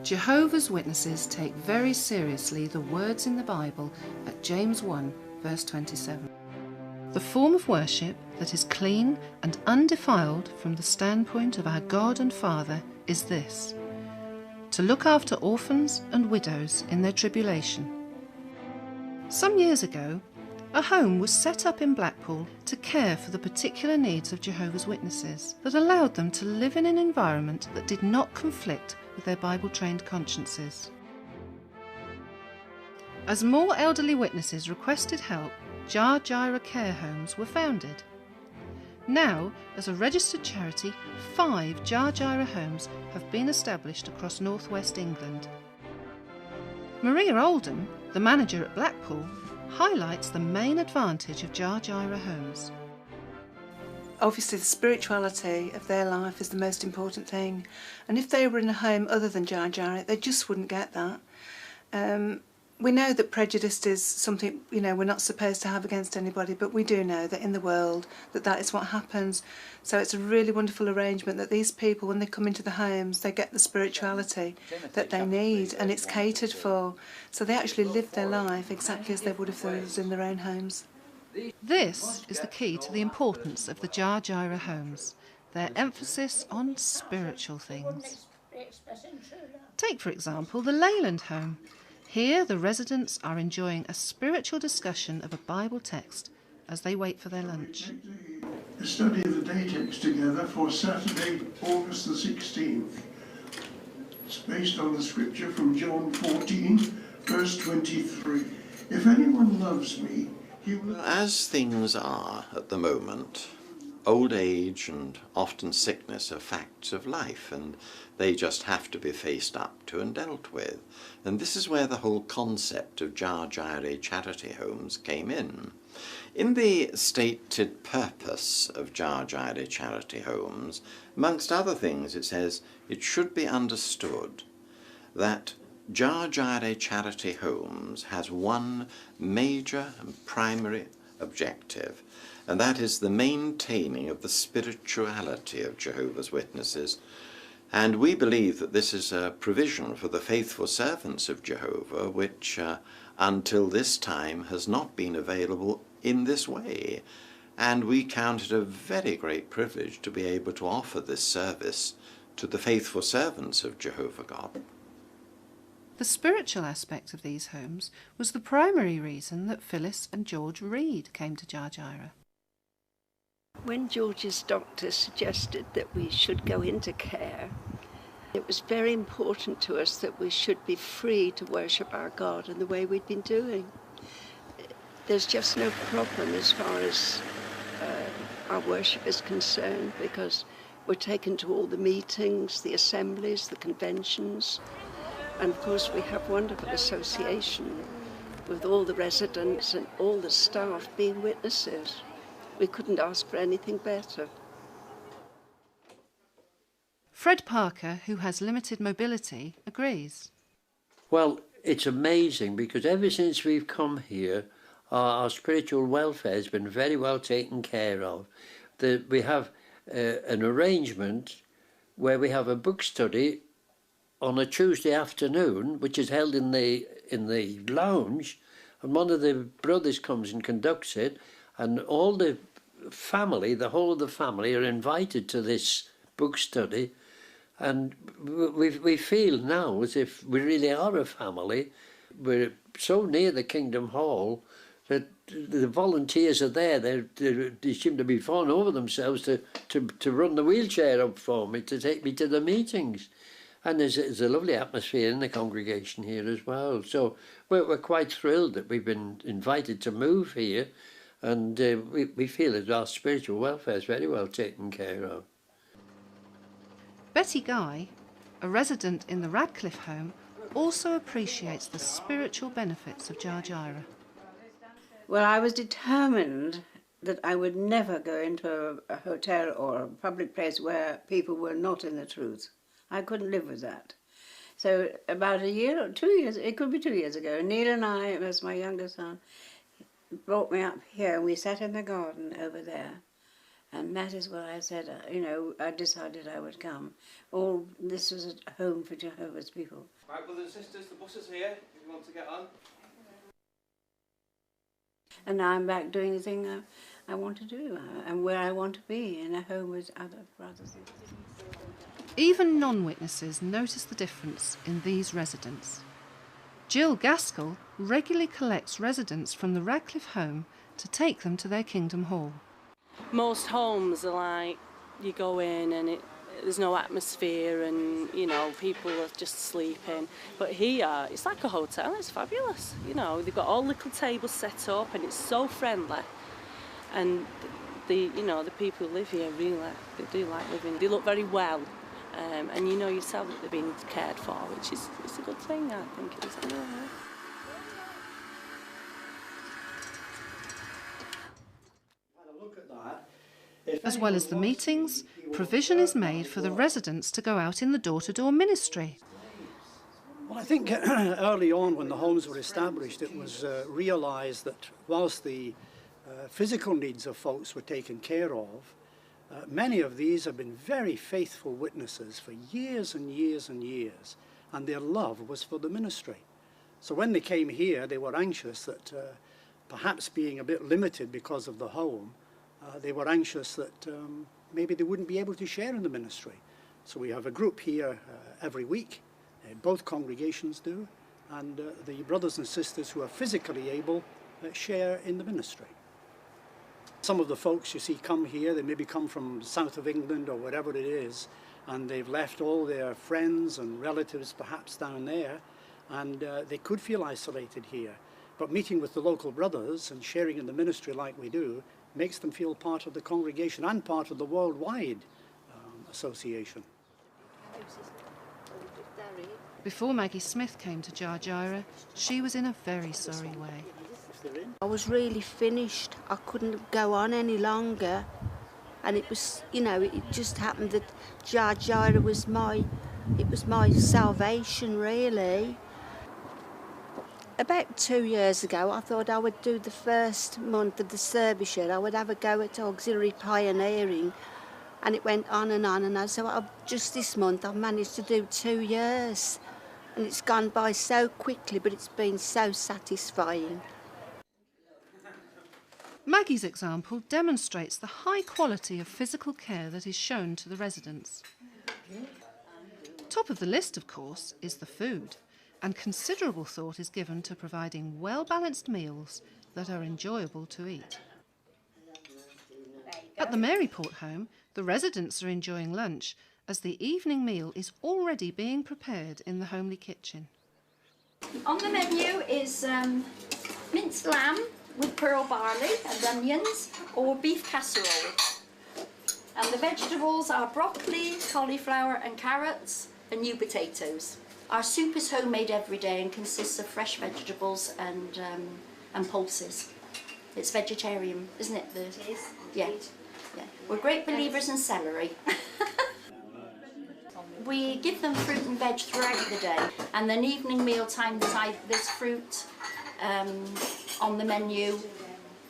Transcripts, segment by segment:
Jehovah's Witnesses take very seriously the words in the Bible at James 1 verse 27. The form of worship that is clean and undefiled from the standpoint of our God and Father is this: to look after orphans and widows in their tribulation. Some years ago, a home was set up in Blackpool to care for the particular needs of Jehovah's Witnesses that allowed them to live in an environment that did not conflict with their Bible-trained consciences. As more elderly witnesses requested help, Jah Jireh care homes were founded. Now, as a registered charity, 5 Jah Jireh homes have been established across northwest England. Maria Oldham, the manager at Blackpool, highlights the main advantage of Jah Jireh homes. Obviously the spirituality of their life is the most important thing, and if they were in a home other than Jah Jireh, they just wouldn't get that. We know that prejudice is something, we're not supposed to have against anybody, but we do know that in the world that is what happens. So it's a really wonderful arrangement that these people, when they come into the homes, they get the spirituality that they need, and it's catered for. So they actually live their life exactly as they would if they was in their own homes. This is the key to the importance of the Jah Jireh homes, their emphasis on spiritual things. Take, for example, the Leyland home. Here the residents are enjoying a spiritual discussion of a Bible text as they wait for their lunch. A study of the day text together for Saturday, August the 16th. It's based on the scripture from John 14, verse 23. If anyone loves me, he will... As things are at the moment, old age and often sickness are facts of life, and they just have to be faced up to and dealt with. And this is where the whole concept of Jah Jireh charity homes came in. In the stated purpose of Jah Jireh charity homes, amongst other things, it says it should be understood that Jah Jireh charity homes has one major and primary objective, and that is the maintaining of the spirituality of Jehovah's Witnesses. And we believe that this is a provision for the faithful servants of Jehovah, which until this time has not been available in this way. And we count it a very great privilege to be able to offer this service to the faithful servants of Jehovah God. The spiritual aspect of these homes was the primary reason that Phyllis and George Reed came to Jah Jireh. When George's doctor suggested that we should go into care, it was very important to us that we should be free to worship our God in the way we'd been doing. There's just no problem as far as our worship is concerned, because we're taken to all the meetings, the assemblies, the conventions, and of course we have wonderful association with all the residents and all the staff being witnesses. We couldn't ask for anything better. Fred Parker, who has limited mobility, agrees. Well, it's amazing because ever since we've come here, our spiritual welfare has been very well taken care of. We have an arrangement where we have a book study on a Tuesday afternoon, which is held in the lounge, and one of the brothers comes and conducts it, and all the family, the whole of the family, are invited to this book study, and we feel now as if we really are a family. We're so near the Kingdom Hall that the volunteers are there. They seem to be falling over themselves to run the wheelchair up for me, to take me to the meetings. And there's a lovely atmosphere in the congregation here as well. So we're quite thrilled that we've been invited to move here, and we feel that our spiritual welfare is very well taken care of. Betty Guy, a resident in the Radcliffe home, also appreciates the spiritual benefits of Jah Jireh. Well, I was determined that I would never go into a hotel or a public place where people were not in the truth. I couldn't live with that. So about a year or 2 years, it could be 2 years ago, Neil and I, as my younger son, brought me up here, and we sat in the garden over there. And that is what I said, I decided I would come. All this was a home for Jehovah's people. Right, brothers and sisters, the bus is here if you want to get on. And now I'm back doing the thing I want to do and where I want to be, in a home with other brothers and sisters. Even non-witnesses notice the difference in these residents. Jill Gaskell regularly collects residents from the Radcliffe home to take them to their Kingdom Hall. Most homes are like, you go in and there's no atmosphere and, people are just sleeping. But here, it's like a hotel, it's fabulous. They've got all little tables set up and it's so friendly. And the people who live here really, they do like living. They look very well. And you know yourself that they're being cared for, which is a good thing, I think it is. As well as the meetings, provision is made for the residents to go out in the door-to-door ministry. Well, I think early on when the homes were established, it was realised that whilst the physical needs of folks were taken care of, many of these have been very faithful witnesses for years and years and years, and their love was for the ministry. So when they came here, they were anxious that perhaps being a bit limited because of the home, they were anxious that maybe they wouldn't be able to share in the ministry. So we have a group here every week, both congregations do, and the brothers and sisters who are physically able share in the ministry. Some of the folks you see come here, they maybe come from the south of England or wherever it is, and they've left all their friends and relatives perhaps down there, and they could feel isolated here. But meeting with the local brothers and sharing in the ministry like we do makes them feel part of the congregation and part of the worldwide association. Before Maggie Smith came to Jar Jira, she was in a very sorry way. I was really finished. I couldn't go on any longer. And it was, it just happened that Jar Jira was my salvation, really. About 2 years ago, I thought I would do the first month of the service year. I would have a go at auxiliary pioneering. And it went on and on and on. So just this month, I've managed to do 2 years. And it's gone by so quickly, but it's been so satisfying. Maggie's example demonstrates the high quality of physical care that is shown to the residents. Top of the list, of course, is the food, and considerable thought is given to providing well-balanced meals that are enjoyable to eat. At the Maryport home, the residents are enjoying lunch as the evening meal is already being prepared in the homely kitchen. On the menu is minced lamb with pearl barley and onions, or beef casserole. And the vegetables are broccoli, cauliflower and carrots, and new potatoes. Our soup is homemade every day and consists of fresh vegetables and pulses. It's vegetarian, isn't it? It is. Yeah. We're great believers in celery. We give them fruit and veg throughout the day, and then evening meal time there's fruit on the menu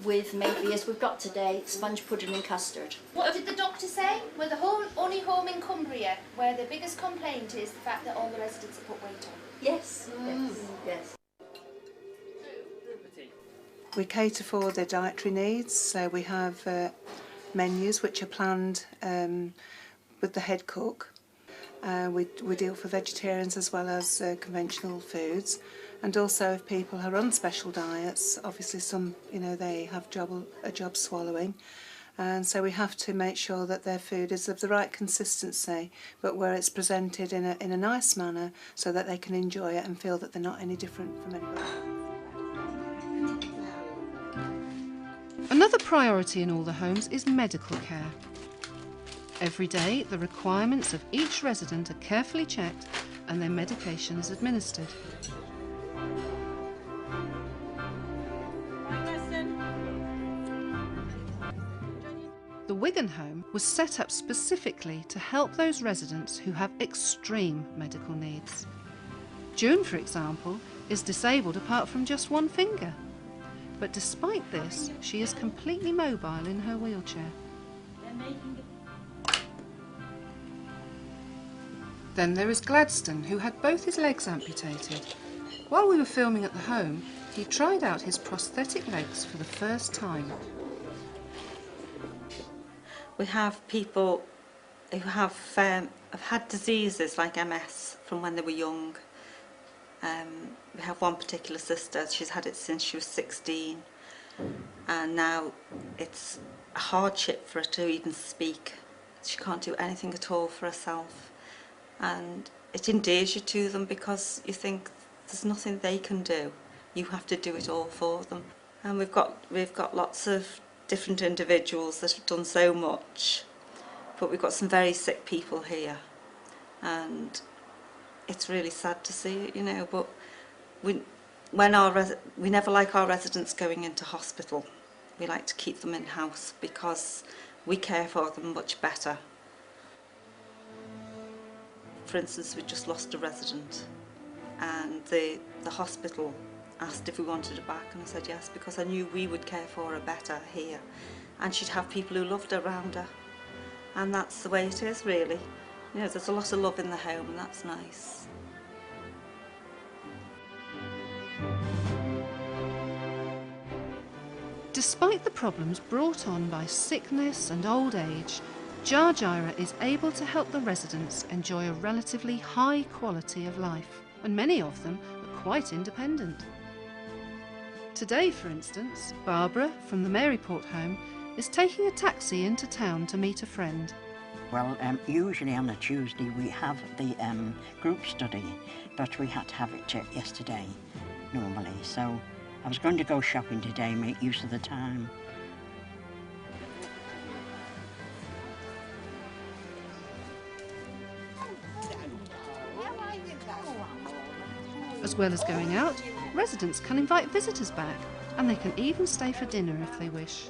with maybe, as we've got today, sponge pudding and custard. What did the doctor say? We're the only home in Cumbria where the biggest complaint is the fact that all the residents have put weight on. Yes, yes. We cater for their dietary needs, so we have menus which are planned with the head cook. We deal for vegetarians as well as conventional foods, and also if people are on special diets, obviously some, they have a job swallowing, and so we have to make sure that their food is of the right consistency, but where it's presented in a nice manner so that they can enjoy it and feel that they're not any different from anybody else. Another priority in all the homes is medical care. Every day, the requirements of each resident are carefully checked and their medications administered. The Wigan home was set up specifically to help those residents who have extreme medical needs. June, for example, is disabled apart from just one finger. But despite this, she is completely mobile in her wheelchair. Then there is Gladstone, who had both his legs amputated. While we were filming at the home, he tried out his prosthetic legs for the first time. We have people who have had diseases like MS from when they were young. We have one particular sister, she's had it since she was 16, and now it's a hardship for her to even speak. She can't do anything at all for herself, and it endears you to them because you think there's nothing they can do. You have to do it all for them. And we've got lots of different individuals that have done so much, but we've got some very sick people here, and it's really sad to see it, you know. But we never like our residents going into hospital. We like to keep them in house because we care for them much better. For instance, we just lost a resident, and the hospital asked if we wanted her back, and I said yes, because I knew we would care for her better here, and she'd have people who loved her around her, and that's the way it is, really. You know, there's a lot of love in the home, and that's nice. Despite the problems brought on by sickness and old age, Jar Jira is able to help the residents enjoy a relatively high quality of life, and many of them are quite independent. Today, for instance, Barbara from the Maryport home is taking a taxi into town to meet a friend. Well, usually on a Tuesday we have the group study, but we had to have it yesterday normally, so I was going to go shopping today, make use of the time. As well as going out, residents can invite visitors back, and they can even stay for dinner if they wish.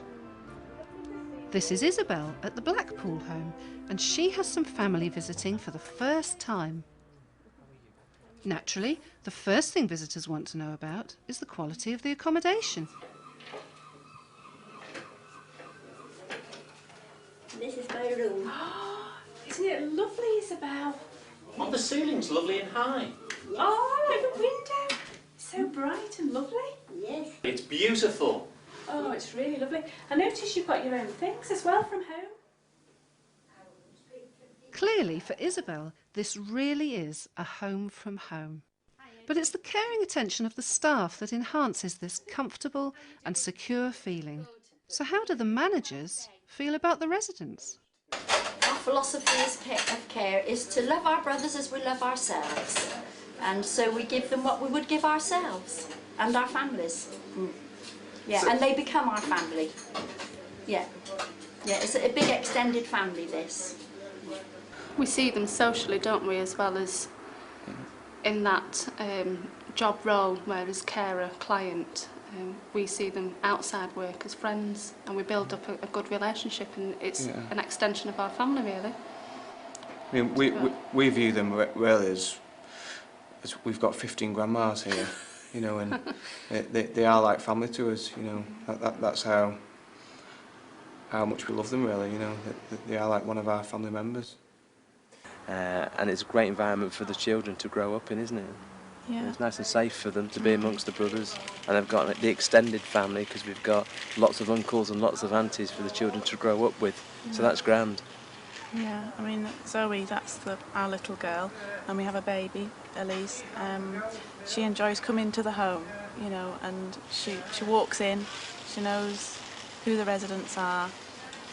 This is Isabel at the Blackpool home, and she has some family visiting for the first time. Naturally, the first thing visitors want to know about is the quality of the accommodation. This is my room. Isn't it lovely, Isabel? Oh, the ceiling's lovely and high. Oh, I like the window. So bright and lovely. Yes. It's beautiful. Oh, it's really lovely. I notice you've got your own things as well from home. Clearly, for Isabel, this really is a home from home. But it's the caring attention of the staff that enhances this comfortable and secure feeling. So how do the managers feel about the residents? Our philosophy of care is to love our brothers as we love ourselves. And so we give them what we would give ourselves and our families. Yeah, and they become our family. Yeah, it's a big extended family, this. We see them socially, don't we, as well as in that job role, whereas carer, client, we see them outside work as friends, and we build up a good relationship, and it's an extension of our family, really. I mean, we view them really as we've got 15 grandmas here, you know, and they are like family to us, you know. That's how much we love them, really, you know. They are like one of our family members. And it's a great environment for the children to grow up in, isn't it? Yeah. It's nice and safe for them to be amongst the brothers, and they've got the extended family because we've got lots of uncles and lots of aunties for the children to grow up with, so that's grand. Yeah, I mean, Zoe, that's our little girl, and we have a baby, Elise. She enjoys coming to the home, you know, and she walks in, she knows who the residents are,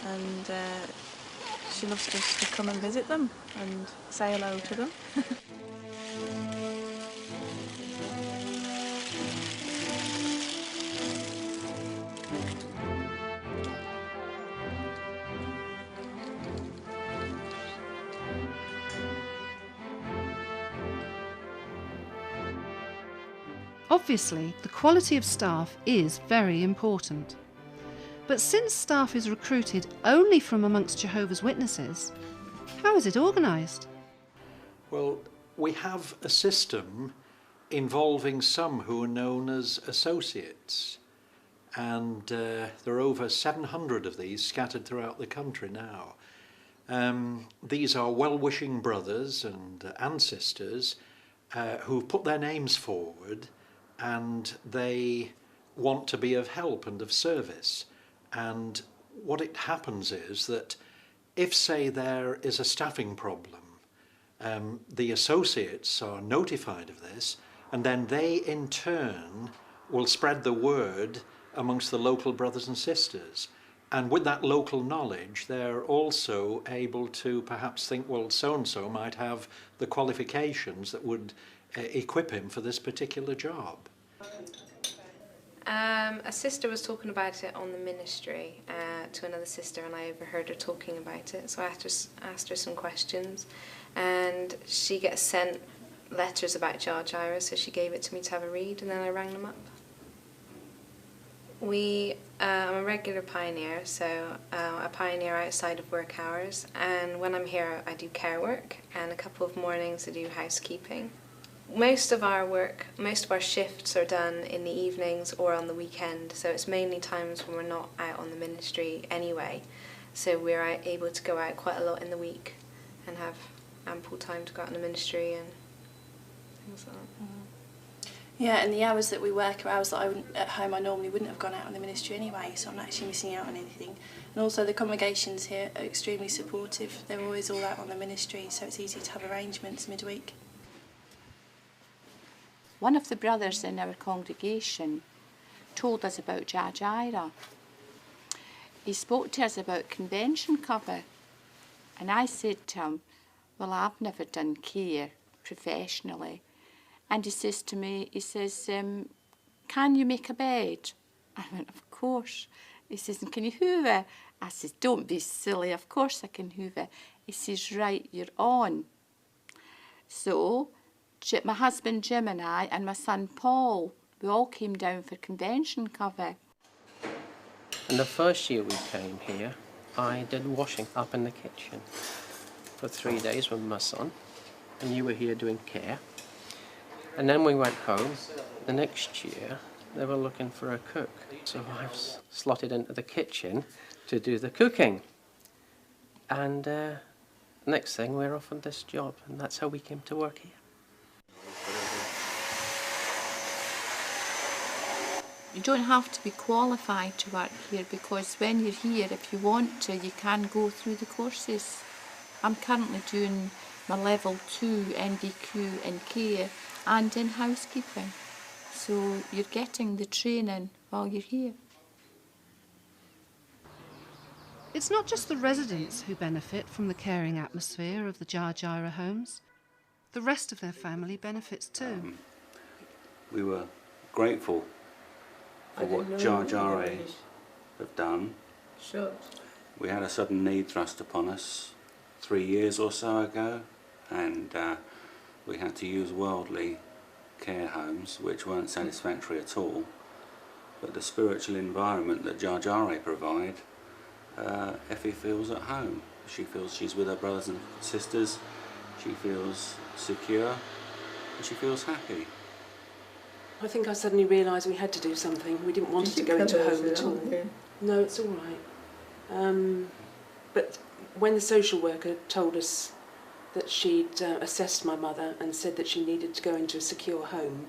and she loves just to come and visit them and say hello to them. Obviously, the quality of staff is very important. But since staff is recruited only from amongst Jehovah's Witnesses, how is it organised? Well, we have a system involving some who are known as associates. and there are over 700 of these scattered throughout the country now. These are well-wishing brothers and sisters who've put their names forward, and they want to be of help and of service. And what it happens is that if, say, there is a staffing problem, the associates are notified of this, and then they in turn will spread the word amongst the local brothers and sisters. And with that local knowledge, they're also able to perhaps think, well, so-and-so might have the qualifications that would equip him for this particular job. A sister was talking about it on the ministry to another sister, and I overheard her talking about it. So I asked her some questions, and she gets sent letters about Jar Jairo, so she gave it to me to have a read, and then I rang them up. I'm a regular pioneer, so a pioneer outside of work hours, and when I'm here I do care work, and a couple of mornings I do housekeeping. Most of our shifts are done in the evenings or on the weekend, so it's mainly times when we're not out on the ministry anyway, so we're able to go out quite a lot in the week and have ample time to go out on the ministry and things like that. Yeah, and the hours that we work are hours that at home I normally wouldn't have gone out on the ministry anyway, so I'm not actually missing out on anything. And also the congregations here are extremely supportive. They're always all out on the ministry, so it's easy to have arrangements midweek. One of the brothers in our congregation told us about Jar Jairo. He spoke to us about convention cover, and I said to him, well, I've never done care professionally. And he says to me, he says, can you make a bed? I went, of course. He says, and can you hoover? I says, don't be silly, of course I can hoover. He says, right, you're on. So my husband Jim and I and my son Paul, we all came down for convention cover. And the first year we came here, I did washing up in the kitchen for 3 days with my son, and you were here doing care. And then we went home. The next year, they were looking for a cook. So I've slotted into the kitchen to do the cooking. And next thing, we're off on this job, and that's how we came to work here. You don't have to be qualified to work here, because when you're here, if you want to, you can go through the courses. I'm currently doing my level 2 NVQ in care and in housekeeping. So you're getting the training while you're here. It's not just the residents who benefit from the caring atmosphere of the Jar Jairo homes. The rest of their family benefits too. We were grateful for what Jar Jairo have done. Sure. We had a sudden need thrust upon us 3 years or so ago, and we had to use worldly care homes which weren't satisfactory at all. But the spiritual environment that Jar Jairo provide, Effie feels at home. She feels she's with her brothers and sisters, she feels secure, and she feels happy. I think I suddenly realised we had to do something. We didn't want to go into a home at all. No, it's all right. But when the social worker told us that she'd assessed my mother and said that she needed to go into a secure home,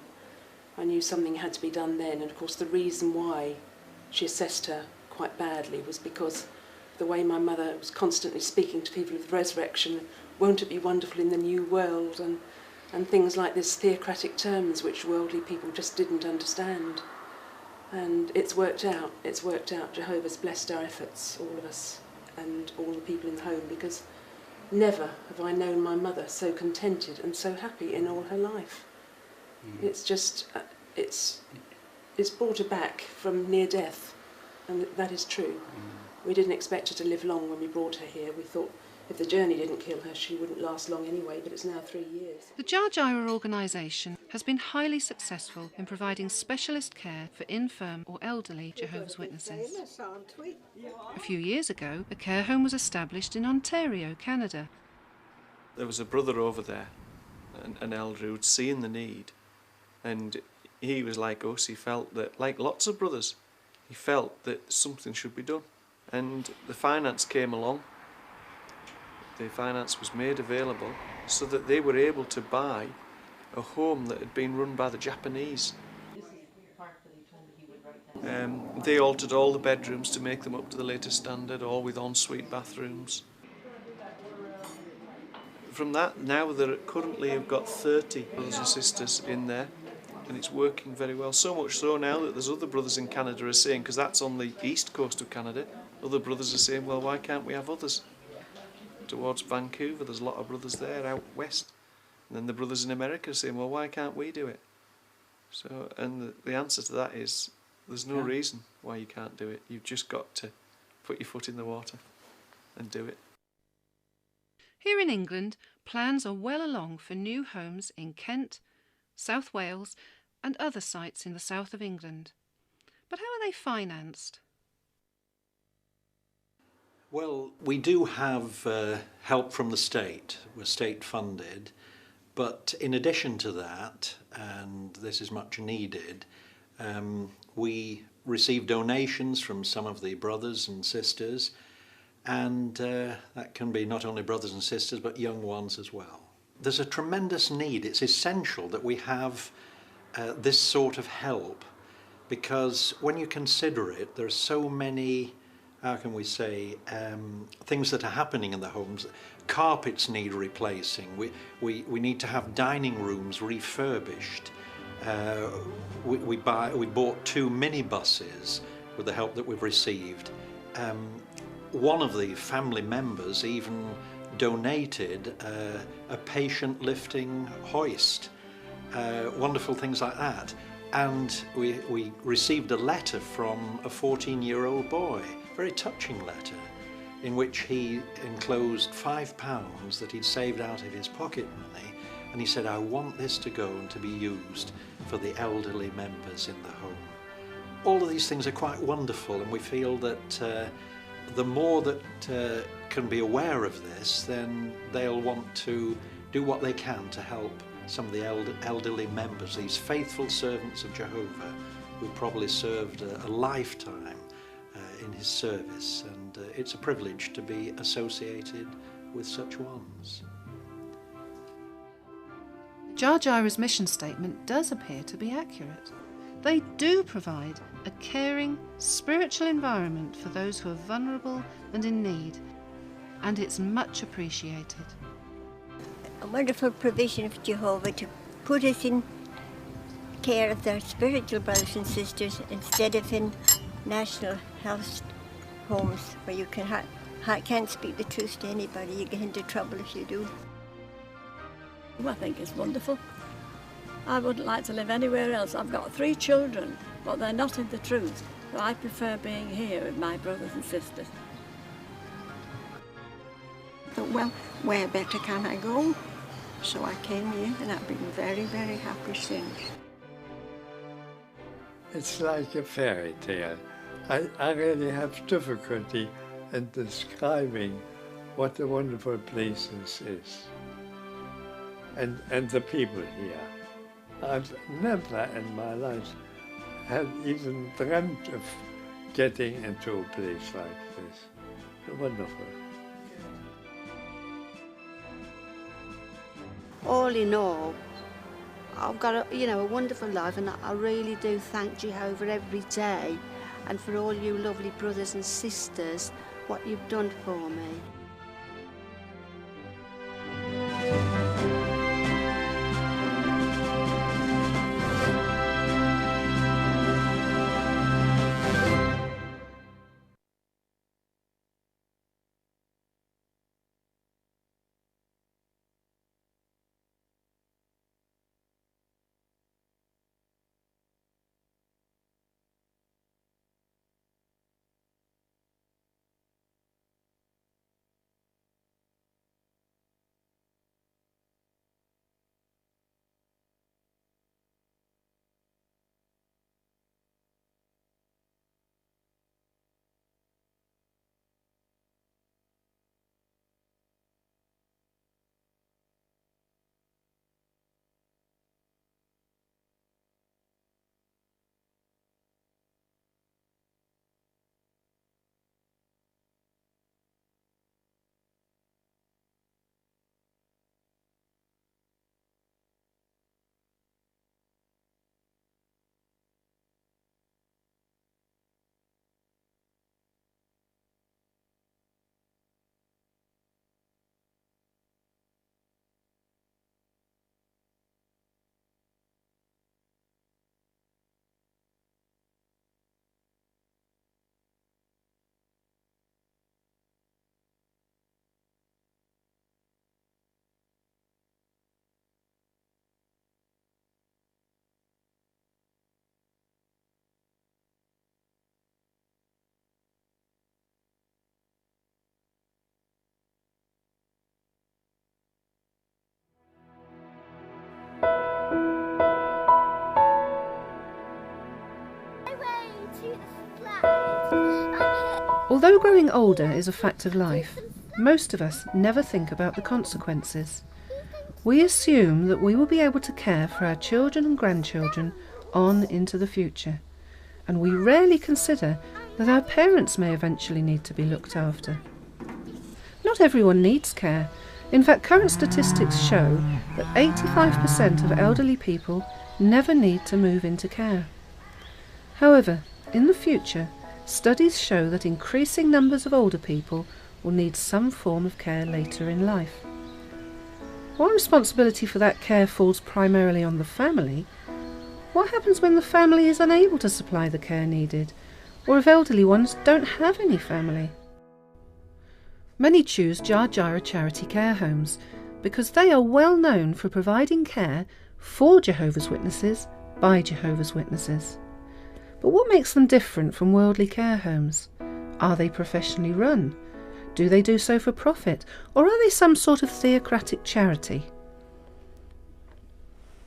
I knew something had to be done then. And of course the reason why she assessed her quite badly was because the way my mother was constantly speaking to people of the resurrection, won't it be wonderful in the new world, and things like this, theocratic terms which worldly people just didn't understand. And it's worked out. Jehovah's blessed our efforts, all of us, and all the people in the home, because never have I known my mother so contented and so happy in all her life. It's just, it's brought her back from near death, and that is true. We didn't expect her to live long when we brought her here. We thought if the journey didn't kill her, she wouldn't last long anyway, but it's now 3 years. The Jar Jairo organisation has been highly successful in providing specialist care for infirm or elderly Jehovah's Witnesses. A few years ago, a care home was established in Ontario, Canada. There was a brother over there, an elder who'd seen the need, and he was like us. He felt that, like lots of brothers, he felt that something should be done, and the finance came along. The finance was made available so that they were able to buy a home that had been run by the Japanese. They altered all the bedrooms to make them up to the latest standard, all with ensuite bathrooms. From that, now they currently have got 30 brothers and sisters in there, and it's working very well. So much so now that there's other brothers in Canada are saying, because that's on the east coast of Canada, other brothers are saying, well, why can't we have others? Towards Vancouver, there's a lot of brothers there out west. And then the brothers in America are saying, well, why can't we do it? So, and the answer to that is, there's no reason why you can't do it. You've just got to put your foot in the water and do it. Here in England, plans are well along for new homes in Kent, South Wales and other sites in the south of England. But how are they financed? Well, we do have help from the state. We're state funded. But in addition to that, and this is much needed, we receive donations from some of the brothers and sisters, and that can be not only brothers and sisters but young ones as well. There's a tremendous need. It's essential that we have this sort of help, because when you consider it, there are so many, how can we say, things that are happening in the homes. Carpets need replacing. We need to have dining rooms refurbished. We bought 2 minibuses with the help that we've received. One of the family members even donated a patient lifting hoist. Wonderful things like that. And we received a letter from a 14-year-old boy, very touching letter, in which he enclosed £5 that he'd saved out of his pocket money, and he said, I want this to go and to be used for the elderly members in the home. All of these things are quite wonderful, and we feel that the more that can be aware of this, then they'll want to do what they can to help some of the elderly members, these faithful servants of Jehovah, who probably served a lifetime in his service, and it's a privilege to be associated with such ones. Jar Jira's mission statement does appear to be accurate. They do provide a caring, spiritual environment for those who are vulnerable and in need, and it's much appreciated. A wonderful provision of Jehovah to put us in care of their spiritual brothers and sisters instead of in national health homes where you can't speak the truth to anybody. You get into trouble if you do. I think it's wonderful. I wouldn't like to live anywhere else. I've got 3 children, but they're not in the truth. So I prefer being here with my brothers and sisters. But well, where better can I go? So I came here and I've been very, very happy since. It's like a fairy tale. I really have difficulty in describing what a wonderful place this is. And the people here. I've never in my life had even dreamt of getting into a place like this. Wonderful. All in all, I've got a wonderful life, and I really do thank Jehovah every day, and for all you lovely brothers and sisters, what you've done for me. Although growing older is a fact of life, most of us never think about the consequences. We assume that we will be able to care for our children and grandchildren on into the future, and we rarely consider that our parents may eventually need to be looked after. Not everyone needs care. In fact, current statistics show that 85% of elderly people never need to move into care. However, in the future, studies show that increasing numbers of older people will need some form of care later in life. While responsibility for that care falls primarily on the family, what happens when the family is unable to supply the care needed, or if elderly ones don't have any family? Many choose Jar Jira charity care homes because they are well known for providing care for Jehovah's Witnesses by Jehovah's Witnesses. But what makes them different from worldly care homes? Are they professionally run? Do they do so for profit, or are they some sort of theocratic charity?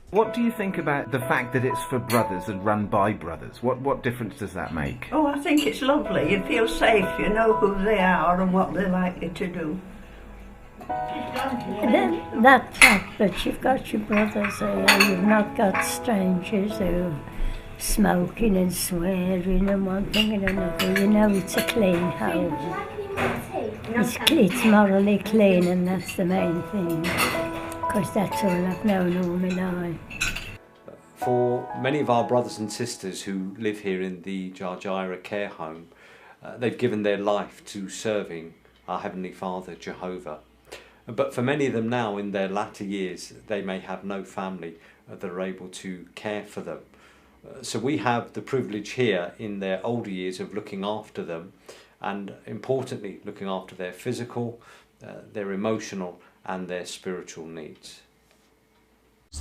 What do you think about the fact that it's for brothers and run by brothers? What difference does that make? Oh, I think it's lovely. You feel safe, you know who they are and what they're likely to do. And then that fact that you've got your brothers here, you've not got strangers who are smoking and swearing and one thing and another, you know it's a clean home. It's morally clean, and that's the main thing, because that's all I've known all my life. For many of our brothers and sisters who live here in the Jar Jira care home, they've given their life to serving our Heavenly Father, Jehovah. But for many of them now, in their latter years, they may have no family that are able to care for them. So we have the privilege here in their older years of looking after them, and importantly looking after their physical, their emotional and their spiritual needs.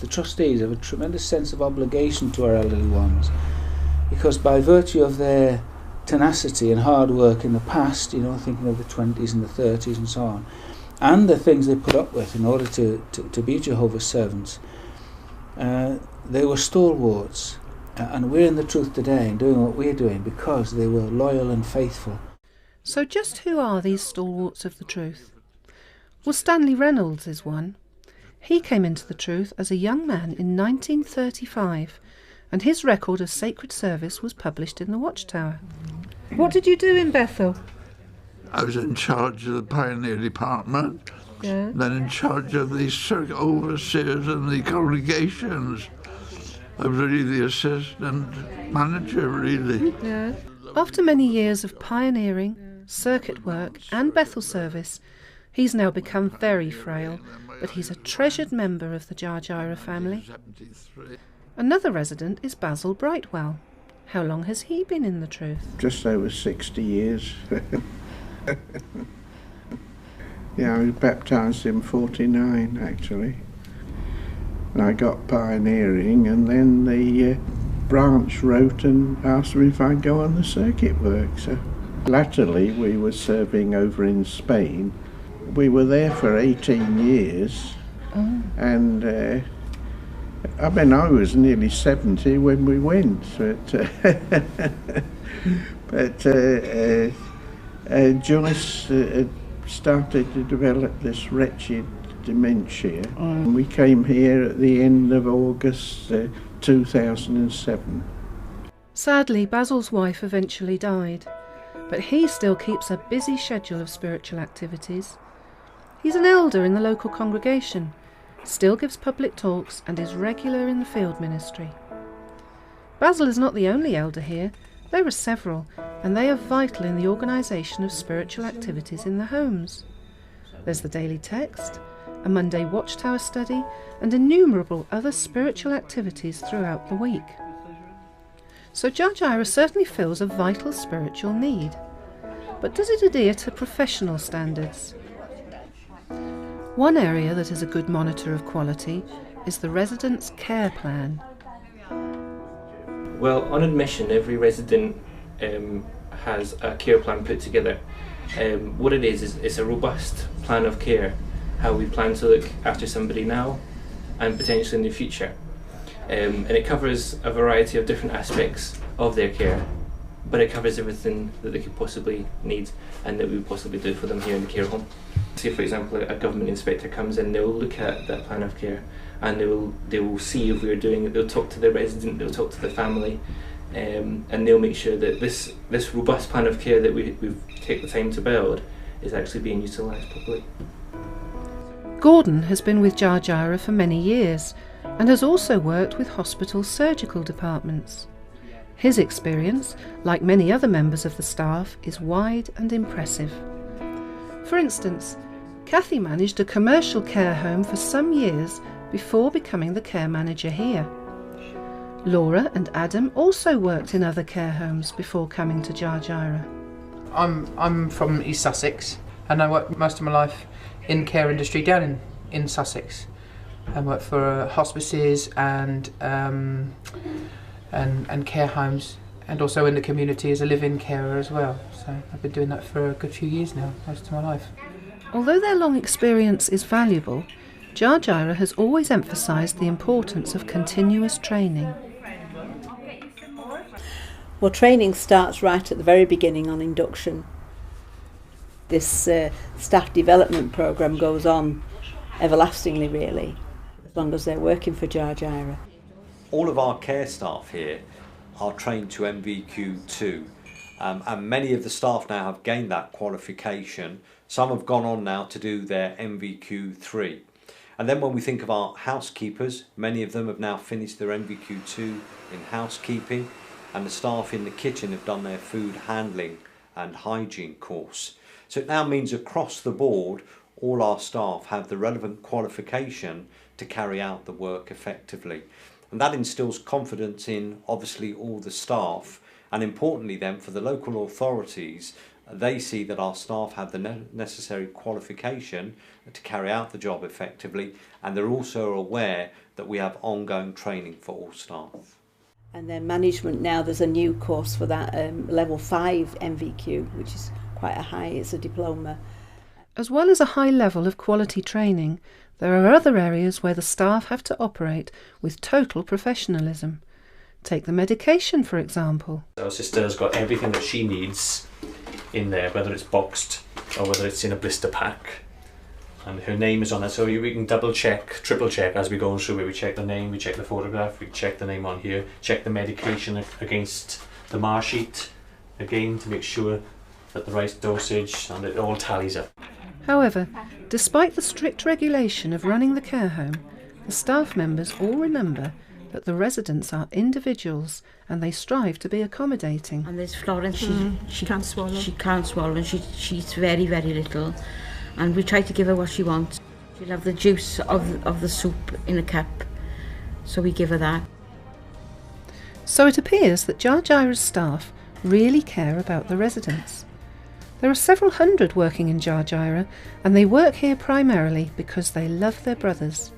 The trustees have a tremendous sense of obligation to our elderly ones, because by virtue of their tenacity and hard work in the past, you know, thinking of the 20s and the 30s and so on, and the things they put up with in order to be Jehovah's servants, they were stalwarts, and we're in the truth today and doing what we're doing because they were loyal and faithful. So just who are these stalwarts of the truth? Well, Stanley Reynolds is one. He came into the truth as a young man in 1935, and his record of sacred service was published in the Watchtower. What did you do in Bethel? I was in charge of the pioneer department, Yeah. then in charge of the circuit overseers and the congregations. I was really the assistant manager, really. Yeah. After many years of pioneering, circuit work and Bethel service, he's now become very frail, but he's a treasured member of the Jar Jira family. Another resident is Basil Brightwell. How long has he been in the truth? Just over 60 years. Yeah, I was baptised in 49, actually. And I got pioneering, and then the branch wrote and asked me if I'd go on the circuit work. So latterly, we were serving over in Spain. We were there for 18 years, and I mean, I was nearly 70 when we went, but Joyce had started to develop this wretched dementia. We came here at the end of August 2007. Sadly, Basil's wife eventually died, but he still keeps a busy schedule of spiritual activities. He's an elder in the local congregation, still gives public talks and is regular in the field ministry. Basil is not the only elder here. There are several, and they are vital in the organisation of spiritual activities in the homes. There's the daily text, a Monday Watchtower study, and innumerable other spiritual activities throughout the week. So Jar Jira certainly fills a vital spiritual need. But does it adhere to professional standards? One area that is a good monitor of quality is the resident's care plan. Well, on admission, every resident has a care plan put together. What it is it's a robust plan of care, how we plan to look after somebody now and potentially in the future. And it covers a variety of different aspects of their care, but it covers everything that they could possibly need and that we would possibly do for them here in the care home. Say for example a government inspector comes in, they'll look at that plan of care and they will see if we're doing it, they'll talk to the resident, they'll talk to the family, and they'll make sure that this robust plan of care that we've taken the time to build is actually being utilised properly. Gordon has been with Dja Djaira for many years and has also worked with hospital surgical departments. His experience, like many other members of the staff, is wide and impressive. For instance, Kathy managed a commercial care home for some years before becoming the care manager here. Laura and Adam also worked in other care homes before coming to Dja Djaira. I'm from East Sussex, and I worked most of my life in care industry down in Sussex. I worked for hospices and care homes, and also in the community as a live-in carer as well. So I've been doing that for a good few years now, most of my life. Although their long experience is valuable, Dja Djaira has always emphasised the importance of continuous training. Well, training starts right at the very beginning on induction. This staff development programme goes on everlastingly, really, as long as they're working for Dja Djaira. All of our care staff here are trained to MVQ2, and many of the staff now have gained that qualification. Some have gone on now to do their MVQ3. And then when we think of our housekeepers, many of them have now finished their MVQ2 in housekeeping, and the staff in the kitchen have done their food handling and hygiene course. So it now means across the board, all our staff have the relevant qualification to carry out the work effectively. And that instills confidence in, obviously, all the staff, and importantly then for the local authorities, they see that our staff have the necessary qualification to carry out the job effectively, and they're also aware that we have ongoing training for all staff. And then management now, there's a new course for that, level 5 MVQ, which is quite a high, it's a diploma. As well as a high level of quality training, there are other areas where the staff have to operate with total professionalism. Take the medication, for example. Our sister's got everything that she needs in there, whether it's boxed or whether it's in a blister pack, and her name is on it, so we can double check, triple check as we go through it. We check the name, we check the photograph, we check the name on here, check the medication against the mark sheet again to make sure that the right dosage and it all tallies up. However, despite the strict regulation of running the care home, the staff members all remember that the residents are individuals and they strive to be accommodating. And there's Florence, she can't swallow. She can't swallow and she eats very, very little. And we try to give her what she wants. She'll have the juice of the soup in a cup, so we give her that. So it appears that Dja Djaira's staff really care about the residents. There are several hundred working in Dja Djaira, and they work here primarily because they love their brothers.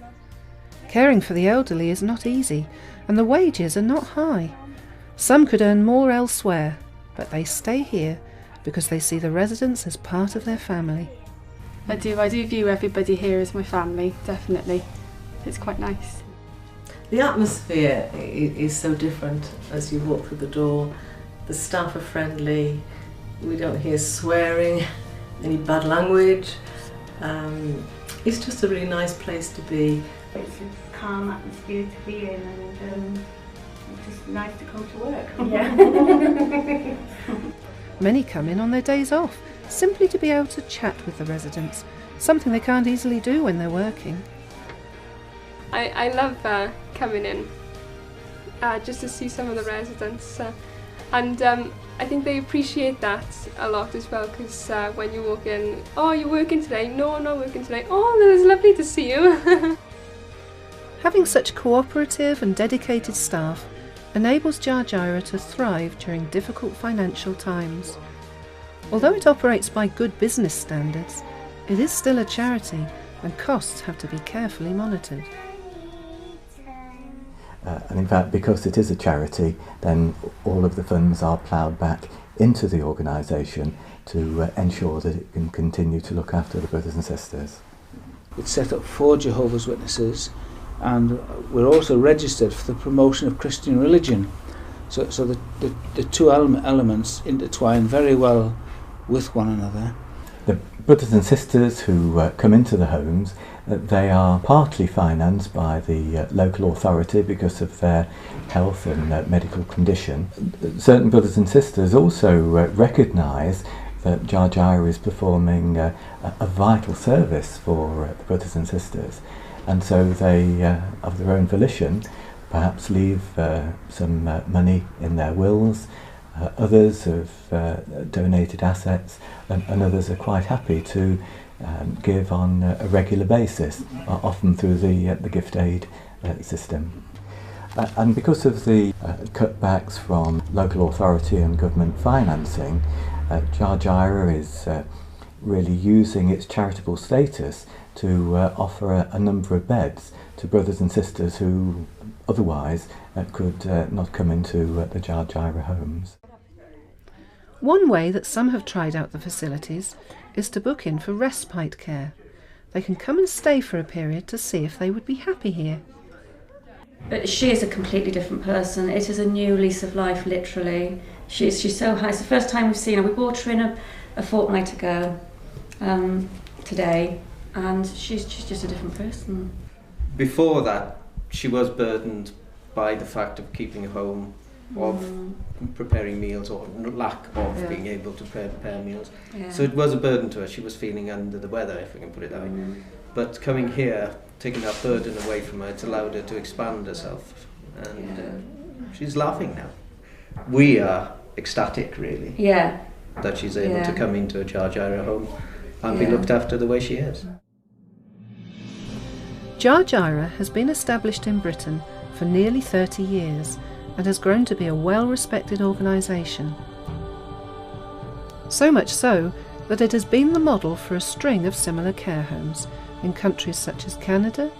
Caring for the elderly is not easy, and the wages are not high. Some could earn more elsewhere, but they stay here because they see the residents as part of their family. I do view everybody here as my family, definitely. It's quite nice. The atmosphere is so different as you walk through the door. The staff are friendly, we don't hear swearing, any bad language. It's just a really nice place to be. It's a calm atmosphere to be in, and it's just nice to come to work. Yeah. Many come in on their days off, simply to be able to chat with the residents, something they can't easily do when they're working. I love coming in just to see some of the residents, and I think they appreciate that a lot as well, because when you walk in, oh, you're working today? No, I'm not working today. Oh, it's lovely to see you. Having such cooperative and dedicated staff enables Dja Djaira to thrive during difficult financial times. Although it operates by good business standards, it is still a charity and costs have to be carefully monitored. And in fact, because it is a charity, then all of the funds are ploughed back into the organisation to ensure that it can continue to look after the brothers and sisters. It's set up for Jehovah's Witnesses, and we're also registered for the promotion of Christian religion. So the two elements intertwine very well with one another. The brothers and sisters who come into the homes, they are partly financed by the local authority because of their health and medical condition. Certain brothers and sisters also recognise that Jar Jaira is performing a vital service for the brothers and sisters, and so they, of their own volition, perhaps leave some money in their wills. Others have donated assets, and others are quite happy to give on a regular basis, often through the gift aid system. And because of the cutbacks from local authority and government financing, Jar Jaira is really using its charitable status to offer a number of beds to brothers and sisters who otherwise could not come into the Jar Jaira homes. One way that some have tried out the facilities is to book in for respite care. They can come and stay for a period to see if they would be happy here. But she is a completely different person. It is a new lease of life, literally. She's so high. It's the first time we've seen her. We brought her in a fortnight ago, today, and she's just a different person. Before that, she was burdened by the fact of keeping a home, of preparing meals, or lack of being able to prepare meals. Yeah. So it was a burden to her. She was feeling under the weather, if I can put it that way. But coming here, taking that burden away from her, it's allowed her to expand herself, and she's laughing now. We are ecstatic, really. Yeah. That she's able to come into a Jar Jaira home and be looked after the way she is. Jar Jaira has been established in Britain for nearly 30 years and has grown to be a well-respected organisation. So much so that it has been the model for a string of similar care homes in countries such as Canada,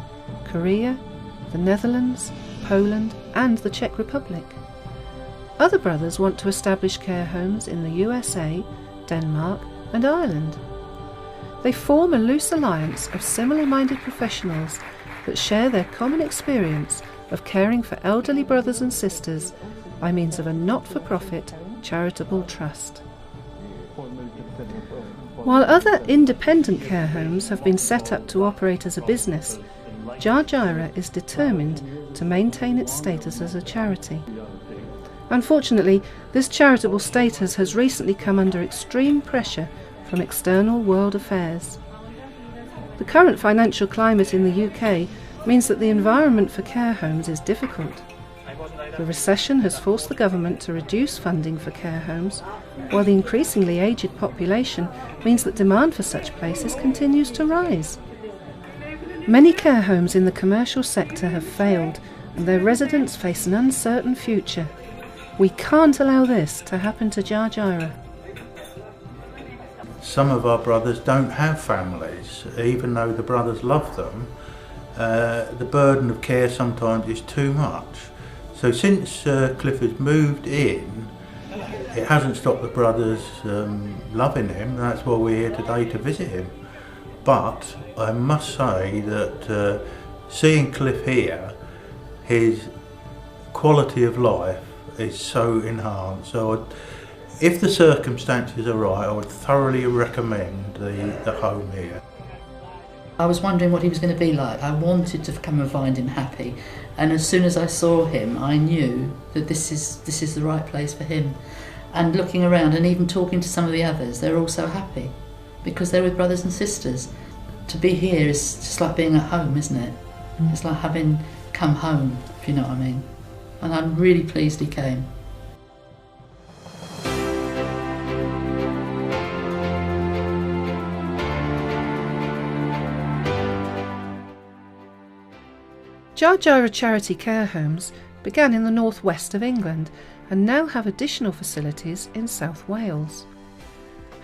Korea, the Netherlands, Poland and the Czech Republic. Other brothers want to establish care homes in the USA, Denmark and Ireland. They form a loose alliance of similar-minded professionals that share their common experience of caring for elderly brothers and sisters by means of a not-for-profit charitable trust. While other independent care homes have been set up to operate as a business, Jar Jaira is determined to maintain its status as a charity. Unfortunately, this charitable status has recently come under extreme pressure from external world affairs. The current financial climate in the UK means that the environment for care homes is difficult. The recession has forced the government to reduce funding for care homes, while the increasingly aged population means that demand for such places continues to rise. Many care homes in the commercial sector have failed, and their residents face an uncertain future. We can't allow this to happen to Jar Jaira. Some of our brothers don't have families, even though the brothers love them. The burden of care sometimes is too much. So since Cliff has moved in, it hasn't stopped the brothers loving him. That's why we're here today to visit him. But I must say that seeing Cliff here, his quality of life is so enhanced. So if the circumstances are right, I would thoroughly recommend the home here. I was wondering what he was going to be like. I wanted to come and find him happy, and as soon as I saw him I knew that this is the right place for him. And looking around and even talking to some of the others, they're all so happy because they're with brothers and sisters. To be here is just like being at home, isn't it? It's like having come home, if you know what I mean. And I'm really pleased he came. Jar Jaira charity care homes began in the northwest of England and now have additional facilities in South Wales.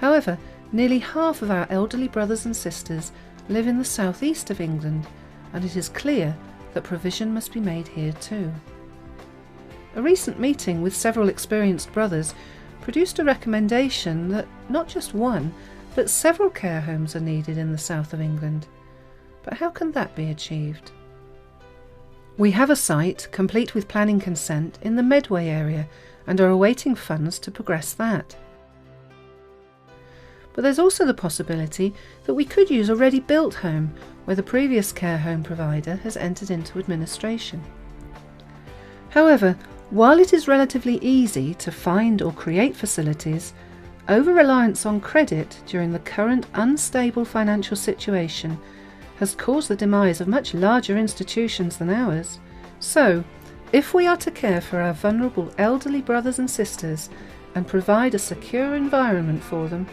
However, nearly half of our elderly brothers and sisters live in the southeast of England, and it is clear that provision must be made here too. A recent meeting with several experienced brothers produced a recommendation that not just one, but several care homes are needed in the south of England. But how can that be achieved? We have a site, complete with planning consent, in the Medway area and are awaiting funds to progress that. But there's also the possibility that we could use a ready-built home where the previous care home provider has entered into administration. However, while it is relatively easy to find or create facilities, over-reliance on credit during the current unstable financial situation has caused the demise of much larger institutions than ours. So, if we are to care for our vulnerable elderly brothers and sisters and provide a secure environment for them,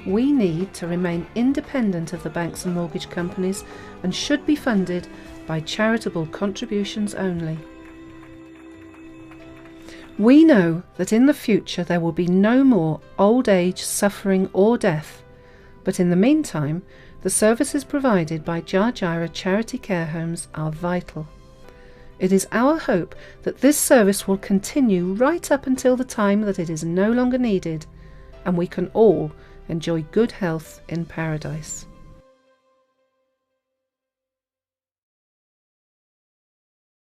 we need to remain independent of the banks and mortgage companies and should be funded by charitable contributions only. We know that in the future there will be no more old age, suffering or death, but in the meantime, the services provided by Jar Jaira Charity Care Homes are vital. It is our hope that this service will continue right up until the time that it is no longer needed, and we can all enjoy good health in paradise.